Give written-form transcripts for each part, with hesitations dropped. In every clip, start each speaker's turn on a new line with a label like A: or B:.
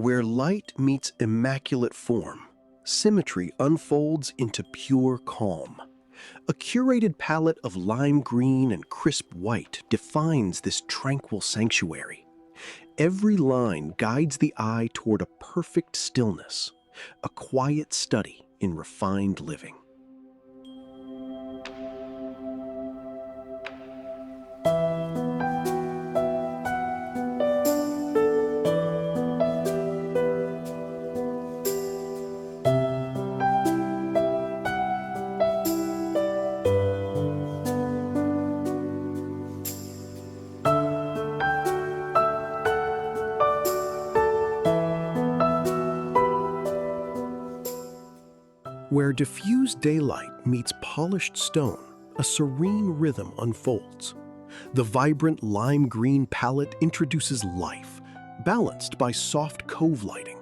A: Where light meets immaculate form, symmetry unfolds into pure calm. A curated palette of lime green and crisp white defines this tranquil sanctuary. Every line guides the eye toward a perfect stillness, a quiet study in refined living. Where diffused daylight meets polished stone, a serene rhythm unfolds. The vibrant lime green palette introduces life, balanced by soft cove lighting.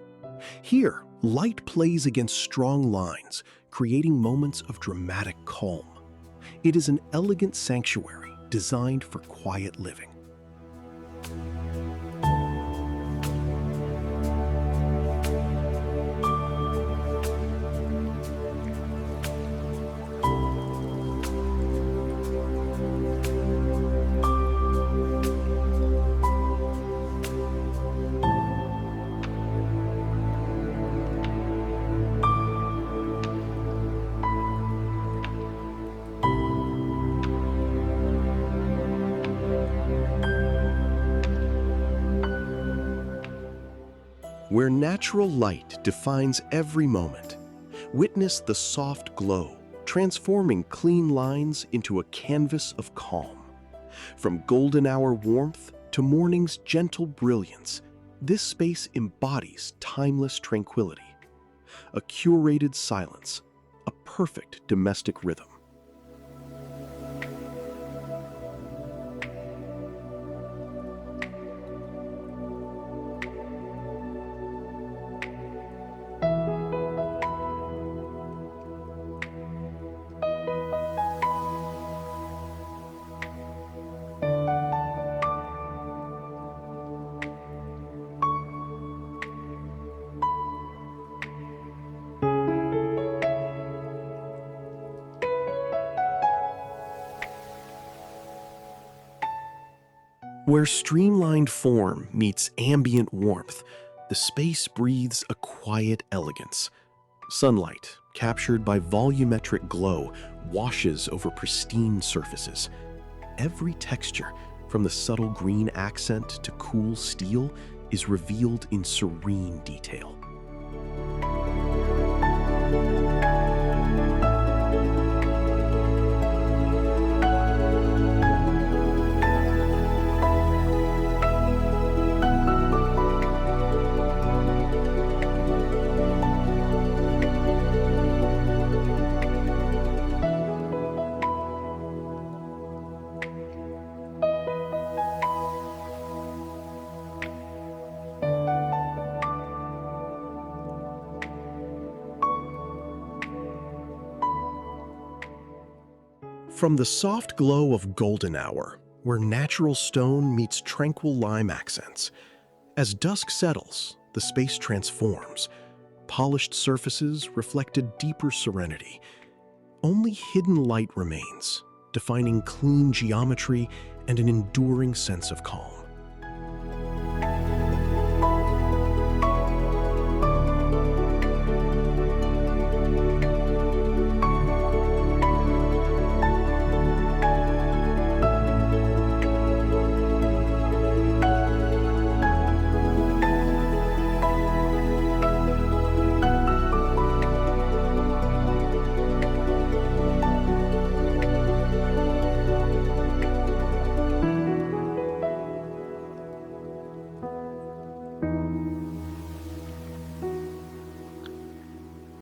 A: Here, light plays against strong lines, creating moments of dramatic calm. It is an elegant sanctuary designed for quiet living. Where natural light defines every moment, witness the soft glow, transforming clean lines into a canvas of calm. From golden hour warmth to morning's gentle brilliance, this space embodies timeless tranquility. A curated silence, a perfect domestic rhythm. Where streamlined form meets ambient warmth, the space breathes a quiet elegance. Sunlight, captured by volumetric glow, washes over pristine surfaces. Every texture, from the subtle green accent to cool steel, is revealed in serene detail. From the soft glow of golden hour, where natural stone meets tranquil lime accents, as dusk settles, the space transforms. Polished surfaces reflect a deeper serenity. Only hidden light remains, defining clean geometry and an enduring sense of calm.